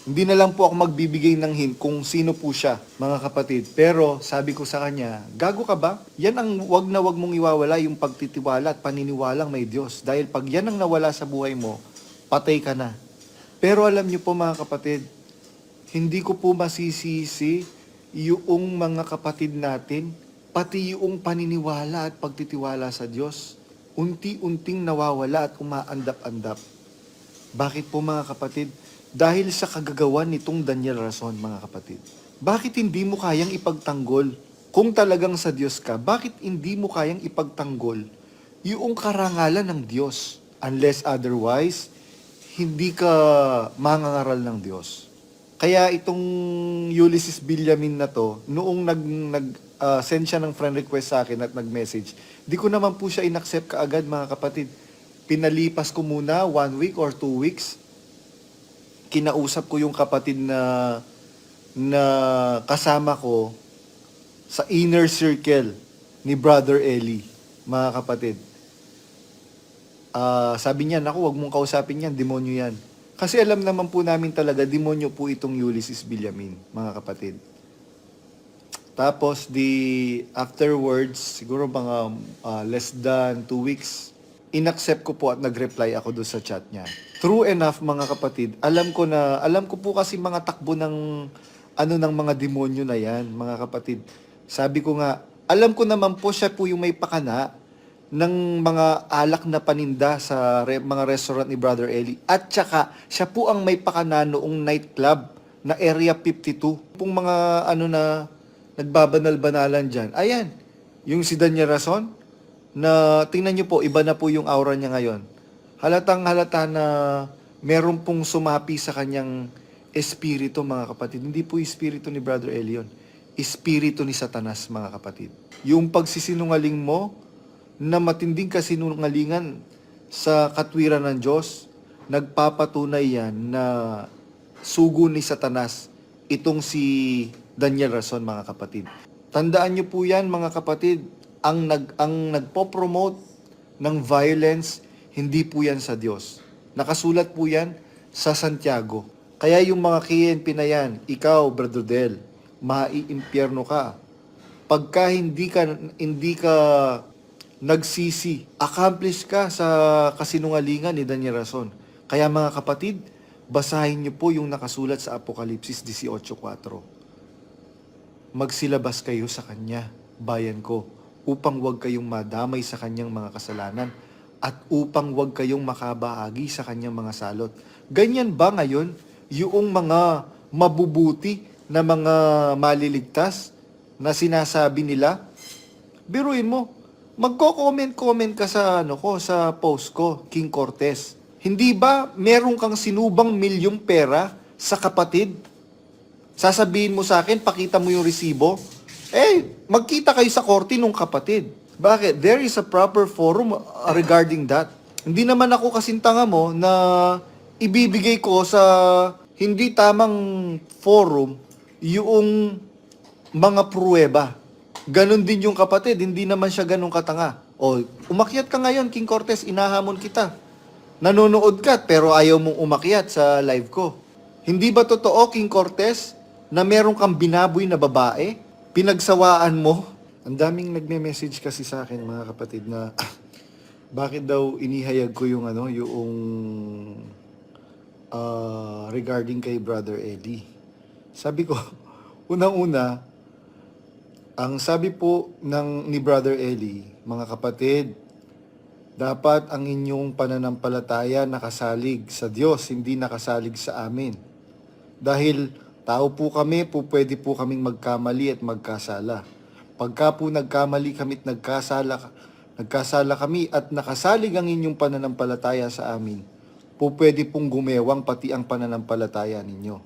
Hindi na lang po ako magbibigay ng hint kung sino po siya, mga kapatid. Pero sabi ko sa kanya, gago ka ba? Yan ang wag na wag mong iwawala, yung pagtitiwala at paniniwalang may Diyos. Dahil pag yan ang nawala sa buhay mo, patay ka na. Pero alam niyo po mga kapatid, hindi ko po masisisi yung mga kapatid natin, pati yung paniniwala at pagtitiwala sa Diyos. Unti-unting nawawala at umaandap-andap. Bakit po mga kapatid? Dahil sa kagagawan nitong Daniel Rason, mga kapatid. Bakit hindi mo kayang ipagtanggol? Kung talagang sa Diyos ka, bakit hindi mo kayang ipagtanggol yung karangalan ng Diyos? Unless otherwise, hindi ka mangangaral ng Diyos. Kaya itong Ulysses Villamin na to, noong send siya ng friend request sa akin at nag-message, di ko naman po siya inaccept kaagad, mga kapatid. Pinalipas ko muna 1 week or 2 weeks. Kinausap ko yung kapatid na kasama ko sa inner circle ni Brother Eli, mga kapatid. Sabi niya, naku, wag mong kausapin yan, demonyo yan. Kasi alam naman po namin talaga, demonyo po itong Ulysses Villamin, mga kapatid. Tapos, afterwards, siguro mga less than 2 weeks, inaccept ko po at nag-reply ako doon sa chat niya. True enough, mga kapatid, alam ko po kasi mga takbo ng ng mga demonyo na yan, mga kapatid. Sabi ko nga, alam ko naman po siya po yung may pakana ng mga alak na paninda sa mga restaurant ni Brother Eli. At saka, siya po ang may pakana noong nightclub na Area 52. Pong mga nagbabanal-banalan dyan. Ayan, yung si Daniel Rason, na tingnan nyo po, iba na po yung aura niya ngayon. Halatang halata na meron pong sumapi sa kanyang espiritu, mga kapatid. Hindi po espiritu ni Brother Eli yun. Espiritu ni Satanas, mga kapatid. Yung pagsisinungaling mo, na matinding kasinungalingan sa katwiran ng Diyos, nagpapatunay yan na sugo ni Satanas itong si Daniel Rason, mga kapatid. Tandaan niyo po yan, mga kapatid, ang nagpo-promote ng violence, hindi po yan sa Diyos. Nakasulat po yan sa Santiago. Kaya yung mga KNP na yan, ikaw, Brother Del, maiimpyerno ka. Pagka hindi ka nagsisi, accomplish ka sa kasinungalingan ni Daniel Rason. Kaya mga kapatid, basahin niyo po yung nakasulat sa Apokalipsis 18:4. Magsilabas kayo sa kanya, bayan ko, upang wag kayong madamay sa kanyang mga kasalanan at upang wag kayong makabahagi sa kanyang mga salot. Ganyan ba ngayon yung mga mabubuti na mga maliligtas na sinasabi nila? Biruin mo, magko-comment ka sa sa post ko, King Cortez. Hindi ba meron kang sinubang milyong pera sa kapatid? Sasabihin mo sa akin, pakita mo yung resibo. Magkita kayo sa korte nung kapatid. Bakit? There is a proper forum regarding that. Hindi naman ako kasintanga mo na ibibigay ko sa hindi tamang forum yung mga pruweba. Ganon din yung kapatid, hindi naman siya ganun katanga. Umakyat ka ngayon, King Cortez, inahamon kita. Nanonood ka, pero ayaw mong umakyat sa live ko. Hindi ba totoo, King Cortez, na meron kang binaboy na babae? Pinagsawaan mo? Ang daming nagme-message kasi sa akin, mga kapatid, na bakit daw inihayag ko yung regarding kay Brother Eddie. Sabi ko, unang-una, ang sabi po ni Brother Eli, mga kapatid, dapat ang inyong pananampalataya nakasalig sa Diyos, hindi nakasalig sa amin. Dahil tao po kami, pwede po kaming magkamali at magkasala. Pagka po nagkamali kami at nagkasala kami at nakasalig ang inyong pananampalataya sa amin, pwede pong gumewang pati ang pananampalataya ninyo.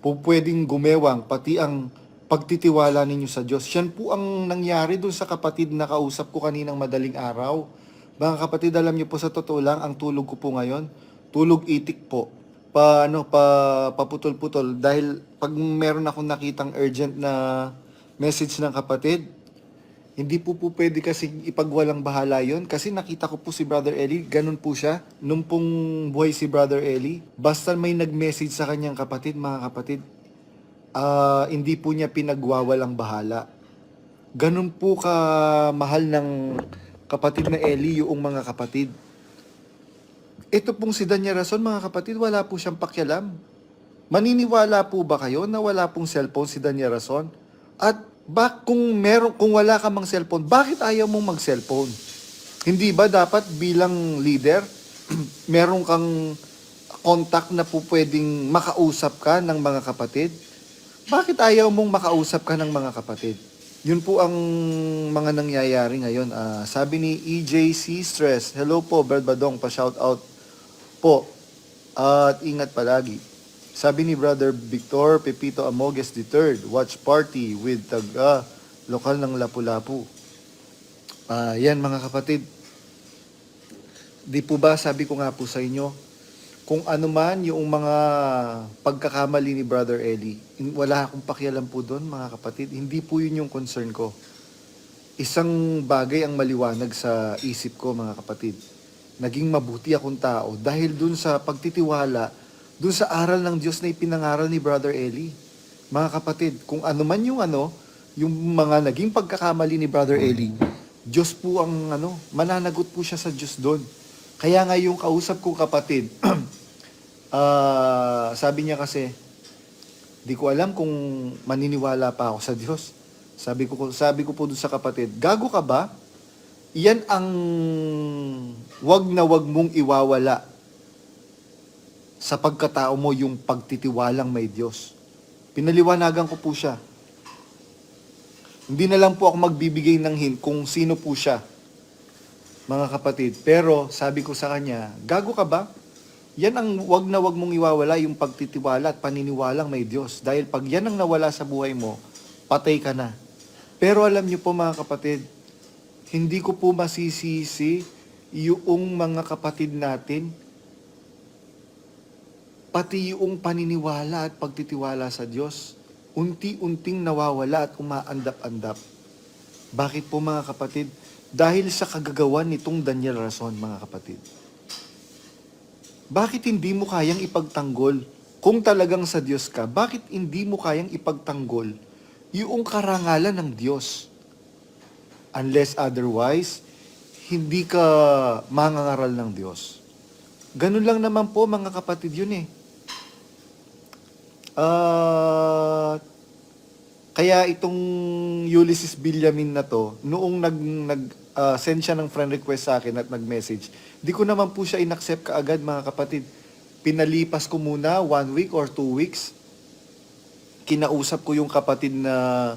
Pwedeng gumewang pati ang pagtitiwala ninyo sa Diyos. Yan po ang nangyari dun sa kapatid na kausap ko kaninang madaling araw. Mga kapatid, alam niyo po sa totoo lang, ang tulog ko po ngayon, tulog itik po. Paputol-putol. Dahil pag meron akong nakitang urgent na message ng kapatid, Hindi po pwede kasi ipagwalang bahala yon kasi nakita ko po si Brother Eli, ganun po siya. Nung pong buhay si Brother Eli, basta may nag-message sa kanyang kapatid, mga kapatid, hindi po niya pinagwawalang bahala. Ganun po ka mahal ng kapatid na Eli yung mga kapatid. Ito pong si Danya Rason, mga kapatid, wala po siyang pakialam. Maniniwala po ba kayo na wala pong cellphone si Danya Rason? At kung wala ka mang cellphone, bakit ayaw mong mag-cellphone? Hindi ba dapat bilang leader, meron kang contact na po pwedeng makausap ka ng mga kapatid? Bakit ayaw mong makausap ka ng mga kapatid? Yun po ang mga nangyayari ngayon. Sabi ni EJC Stress, hello po, Brad Badong, pa-shoutout po. At ingat palagi. Sabi ni Brother Victor Pepito Amogues III, watch party with lokal ng Lapu-Lapu. Yan mga kapatid. Di po ba sabi ko nga po sa inyo, kung ano man yung mga pagkakamali ni Brother Eli, wala akong pakialam po doon mga kapatid. Hindi po yun yung concern ko. Isang bagay ang maliwanag sa isip ko mga kapatid. Naging mabuti akong tao dahil dun sa pagtitiwala doon sa aral ng Diyos na ipinangaral ni Brother Eli. Mga kapatid, kung ano man yung mga naging pagkakamali ni Brother Eli, Diyos po ang mananagot po siya sa Diyos doon. Kaya nga yung kausap kong kapatid, sabi niya kasi, di ko alam kung maniniwala pa ako sa Diyos. Sabi ko po doon sa kapatid, gago ka ba? Yan ang wag na wag mong iwawala sa pagkatao mo yung pagtitiwalang may Diyos. Pinaliwanagan ko po siya. Hindi na lang po ako magbibigay ng hint kung sino po siya, mga kapatid. Pero sabi ko sa kanya, gago ka ba? Yan ang wag na wag mong iwawala yung pagtitiwala at paniniwalang may Diyos. Dahil pag yan ang nawala sa buhay mo, patay ka na. Pero alam niyo po mga kapatid, hindi ko po masisisi yung mga kapatid natin, pati yung paniniwala at pagtitiwala sa Diyos, unti-unting nawawala at umaandap-andap. Bakit po mga kapatid? Dahil sa kagagawan nitong Daniel Rason, mga kapatid. Bakit hindi mo kayang ipagtanggol? Kung talagang sa Diyos ka, bakit hindi mo kayang ipagtanggol yung karangalan ng Diyos? Unless otherwise, hindi ka mangangaral ng Diyos. Ganun lang naman po mga kapatid yun eh. Kaya itong Ulysses Villamin na to, noong send siya ng friend request sa akin at nag-message, di ko naman po siya inaccept kaagad mga kapatid. Pinalipas ko muna 1 week or 2 weeks. Kinausap ko yung kapatid na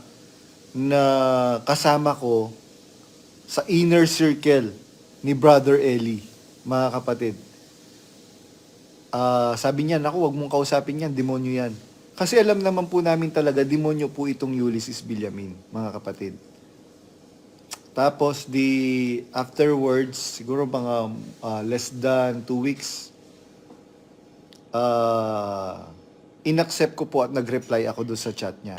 kasama ko sa inner circle ni Brother Eli, mga kapatid. Sabi niya, naku, wag mong kausapin yan, demonyo yan. Kasi alam naman po namin talaga, demonyo po itong Ulysses Villamin, mga kapatid. Tapos, afterwards, siguro mga less than 2 weeks, inaccept ko po at nag-reply ako doon sa chat niya.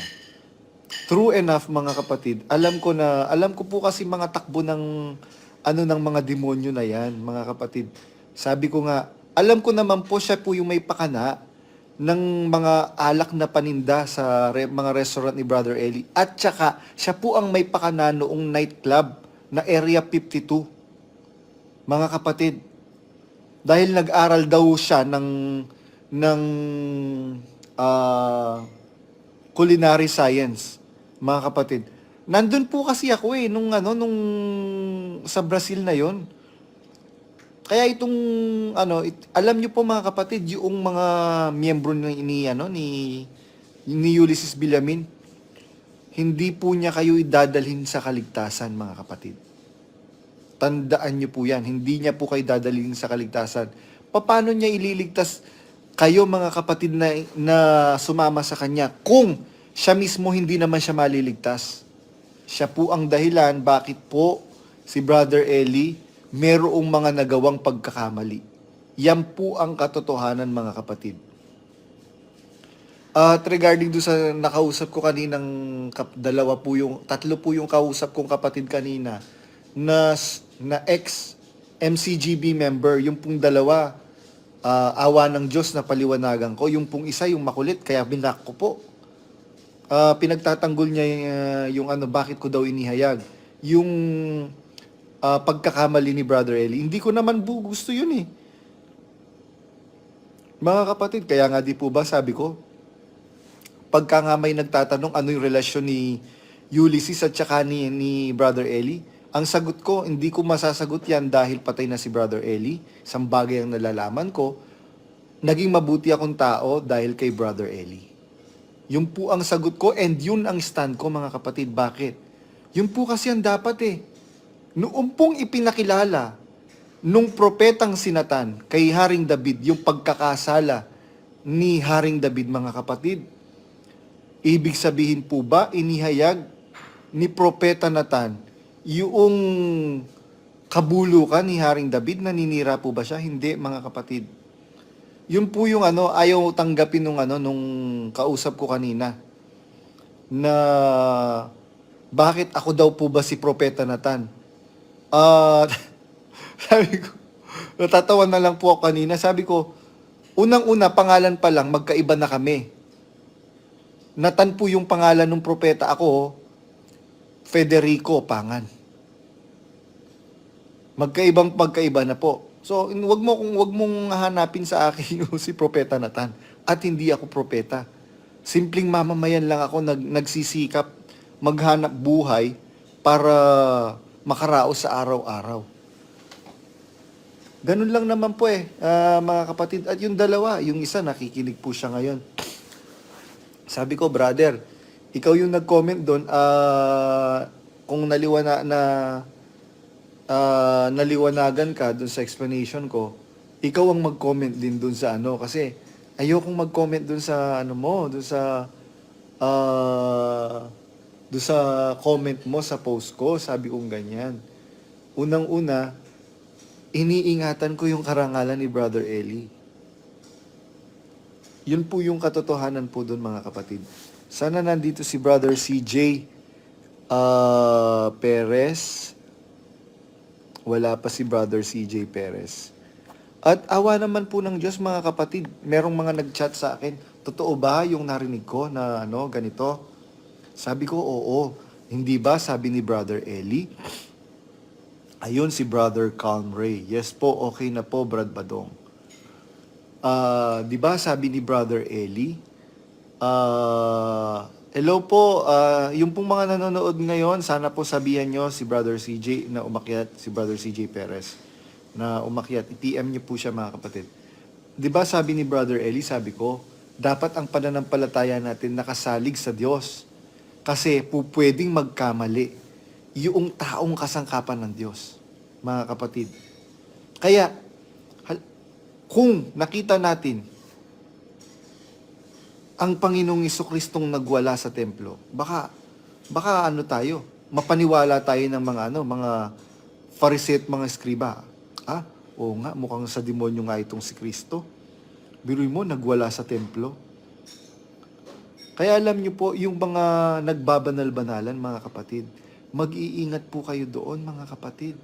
True enough, mga kapatid, alam ko po kasi mga takbo ng mga demonyo na yan, mga kapatid. Sabi ko nga, alam ko naman po siya po yung may pakana ng mga alak na paninda sa mga restaurant ni Brother Eli. At saka, siya po ang may pakana noong nightclub na Area 52. Mga kapatid, dahil nag-aral daw siya ng culinary science, mga kapatid. Nandun po kasi ako nung sa Brazil na yon. Kaya itong alam niyo po mga kapatid, yung mga miyembro ni Ulysses Villamin, hindi po niya kayo idadalhin sa kaligtasan, mga kapatid. Tandaan niyo po yan, hindi niya po kayo dadalhin sa kaligtasan. Paano niya ililigtas kayo, mga kapatid, na sumama sa kanya kung siya mismo hindi naman siya maliligtas? Siya po ang dahilan bakit po si Brother Eli merong mga nagawang pagkakamali. Yan po ang katotohanan, mga kapatid. At regarding do sa nakausap ko kaninang tatlo po yung kausap kong kapatid kanina na ex MCGB member, yung pong dalawa, awa ng Diyos na paliwanagan ko. Yung pong isa, yung makulit, kaya binak ko po. Pinagtatanggol niya yung ano, bakit ko daw inihayag. Yung pagkakamali ni Brother Eli. Hindi ko naman gusto yun eh. Mga kapatid, kaya nga di po ba sabi ko, pagka nga may nagtatanong ano yung relasyon ni Ulysses at saka ni Brother Eli, ang sagot ko, hindi ko masasagot yan dahil patay na si Brother Eli. Isang bagay ang nalalaman ko, naging mabuti akong tao dahil kay Brother Eli. Yun po ang sagot ko and yun ang stand ko mga kapatid. Bakit? Yun po kasi ang dapat eh. Noong pong ipinakilala nung propetang sinatan kay Haring David, yung pagkakasala ni Haring David mga kapatid, ibig sabihin po ba inihayag ni Propeta Nathan yung kabulukan ni Haring David? Naninira po ba siya? Hindi mga kapatid. Yun po yung ano, ayaw tanggapin nung kausap ko kanina na bakit ako daw po ba si Propeta Nathan? Sabi ko, natatawa na lang po ako kanina. Sabi ko, unang-una, pangalan pa lang, magkaiba na kami. Nathan po yung pangalan ng propeta. Ako, Federico Pangan. Magkaiba na po. So, wag mong hanapin sa akin yung si Propeta Nathan. At hindi ako propeta. Simpleng mamamayan lang ako nagsisikap maghanap buhay para makaraos sa araw-araw. Ganun lang naman po mga kapatid. At yung dalawa, yung isa nakikinig po siya ngayon. Sabi ko, brother, ikaw yung nag-comment doon, kung naliwanagan ka doon sa explanation ko, ikaw ang mag-comment din doon sa ano. Kasi ayokong mag-comment doon sa ano mo, doon sa comment mo sa post ko. Sabi kong ganyan. Unang-una, iniingatan ko yung karangalan ni Brother Eli. Yun po yung katotohanan po doon mga kapatid. Sana nandito si Brother CJ Perez. Wala pa si Brother CJ Perez. At awa naman po ng Diyos mga kapatid. Merong mga nag-chat sa akin. Totoo ba yung narinig ko na ganito? Sabi ko, oo. Hindi ba sabi ni Brother Eli? Ayun si Brother Calm Ray. Yes po, okay na po Brad Badong. Di ba sabi ni Brother Eli? Hello po, yung pong mga nanonood ngayon, sana po sabihan nyo si Brother CJ na umakyat, si Brother CJ Perez na umakyat. I-PM nyo po siya mga kapatid. Di ba sabi ni Brother Eli, sabi ko, dapat ang pananampalataya natin nakasalig sa Diyos. Kasi po pwedeng magkamali yung taong kasangkapan ng Diyos, mga kapatid. Kaya, kung nakita natin ang Panginoong Jesucristong nagwala sa templo, baka ano tayo, mapaniwala tayo ng mga Farisee at mga Eskriba. Oo nga, mukhang sa demonyo nga itong si Kristo. Biruin mo, nagwala sa templo. Kaya alam niyo po, yung mga nagbabanal-banalan, mga kapatid, mag-iingat po kayo doon, mga kapatid.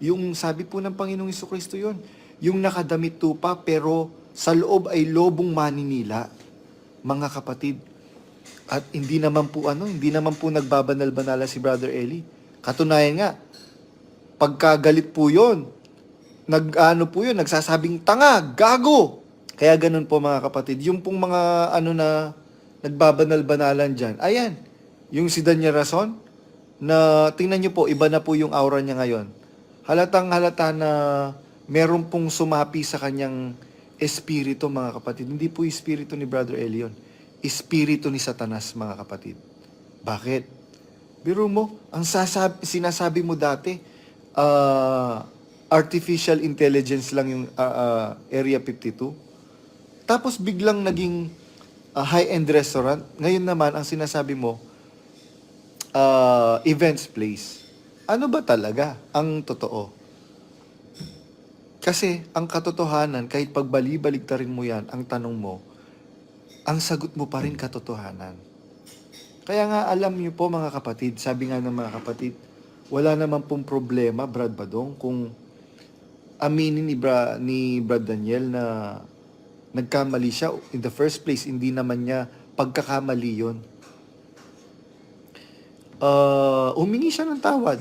Yung sabi po ng Panginoong Jesucristo yun, yung nakadamit tupa pero sa loob ay lobong maninila, mga kapatid. At hindi naman po nagbabanal-banala si Brother Eli. Katunayan nga, pagkagalit po yun, nagsasabing tanga, gago. Kaya ganun po mga kapatid. Yung pong mga na nagbabanal-banalan dyan, ayan, yung si Daniel Rason, na tingnan nyo po, iba na po yung aura niya ngayon. Halatang halata na meron pong sumapi sa kanyang espiritu, mga kapatid. Hindi po espiritu ni Brother Eli yun. Espiritu ni Satanas, mga kapatid. Bakit? Biro mo, ang sinasabi mo dati, artificial intelligence lang yung Area 52. Tapos biglang naging high-end restaurant. Ngayon naman, ang sinasabi mo, events place. Ano ba talaga ang totoo? Kasi ang katotohanan, kahit pagbali-baligtarin mo yan, ang tanong mo, ang sagot mo pa rin katotohanan. Kaya nga alam niyo po mga kapatid, sabi nga ng mga kapatid, wala naman pong problema, Brad Badong, kung aminin ni Brad Daniel na nagkamali siya. In the first place, hindi naman niya pagkakamali yun. Humingi siya ng tawad.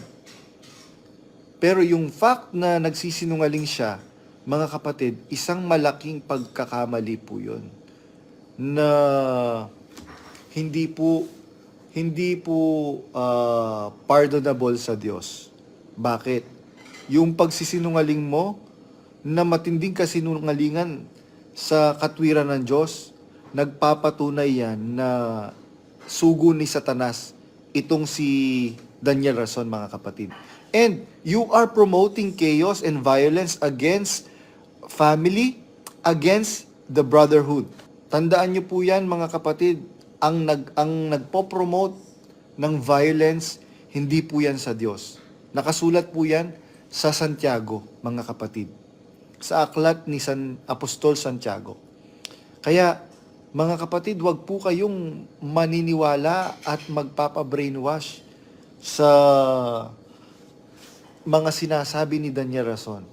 Pero yung fact na nagsisinungaling siya, mga kapatid, isang malaking pagkakamali po yun. Na hindi po pardonable sa Diyos. Bakit? Yung pagsisinungaling mo na matinding kasinungalingan sa katwiran ng Diyos, nagpapatunay yan na sugo ni Satanas itong si Daniel Rason, mga kapatid. And you are promoting chaos and violence against family, against the brotherhood. Tandaan niyo po yan, mga kapatid, ang nagpo-promote ng violence, hindi po yan sa Diyos. Nakasulat po yan sa Santiago, mga kapatid. Sa aklat ni San Apostol Santiago. Kaya, mga kapatid, wag po kayong maniniwala at magpapa-brainwash sa mga sinasabi ni Daniel Rason.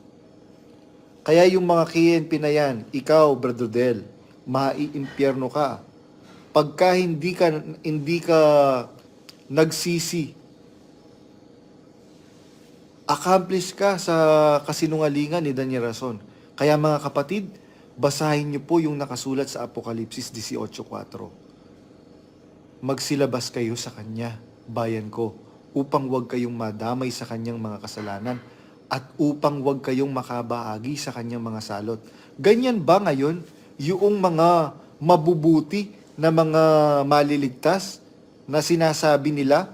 Kaya yung mga KNP na yan, ikaw, Brother Del, maiimpyerno ka. Pagka hindi ka nagsisi, accomplish ka sa kasinungalingan ni Daniel Rason. Kaya mga kapatid, basahin niyo po yung nakasulat sa Apokalipsis 18:4. Magsilabas kayo sa kanya, bayan ko, upang huwag kayong madamay sa kanyang mga kasalanan at upang huwag kayong makabahagi sa kanyang mga salot. Ganyan ba ngayon yung mga mabubuti na mga maliligtas na sinasabi nila?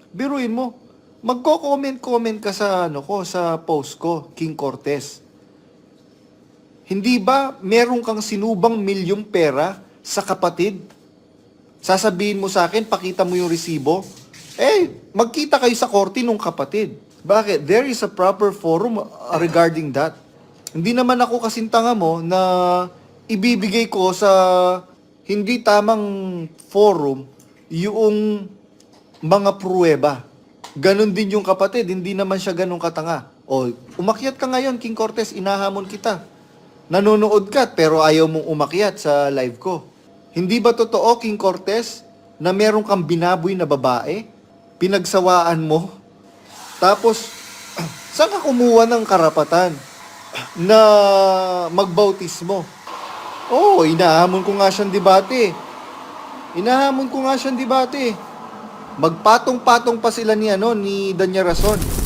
Biruin mo, magko-comment ka sa sa post ko, King Cortez. Hindi ba meron kang sinubang milyong pera sa kapatid? Sasabihin mo sa akin, pakita mo yung resibo? Magkita kayo sa korte nung kapatid. Bakit? There is a proper forum regarding that. Hindi naman ako kasintanga mo na ibibigay ko sa hindi tamang forum yung mga pruweba. Ganon din yung kapatid, hindi naman siya ganun katanga. Umakyat ka ngayon, King Cortez, inahamon kita. Nanonood ka, pero ayaw mong umakyat sa live ko. Hindi ba totoo, King Cortez, na meron kang binaboy na babae? Pinagsawaan mo? Tapos, saan ka kumuha ng karapatan na magbautismo? Inahamon ko nga siyang debate. Magpatong-patong pa sila ni Daniel Rason.